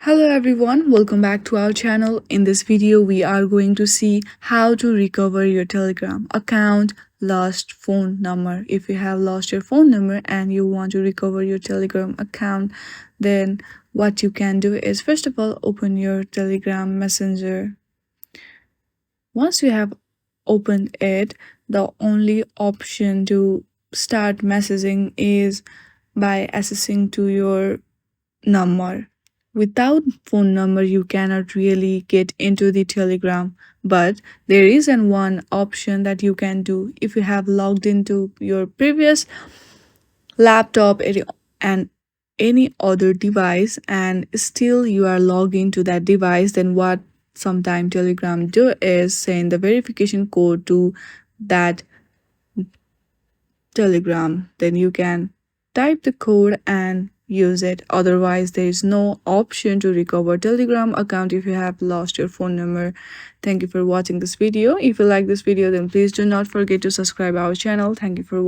Hello everyone, welcome back to our channel. In this video, we are going to see how to recover your Telegram account lost phone number. If you have lost your phone number and you want to recover your Telegram account, then what you can do is first of all open your Telegram Messenger. Once you have opened it, the only option to start messaging is by accessing to your number. Without phone number, you cannot really get into the Telegram. But there is one option that you can do if you have logged into your previous laptop and any other device and still you are logged into that device. Then what sometime Telegram do is send the verification code to that Telegram. Then you can type the code and use it. Otherwise, there is no option to recover Telegram account if you have lost your phone number. Thank you for watching this video. If you like this video, then please do not forget to subscribe our channel. Thank you for watching.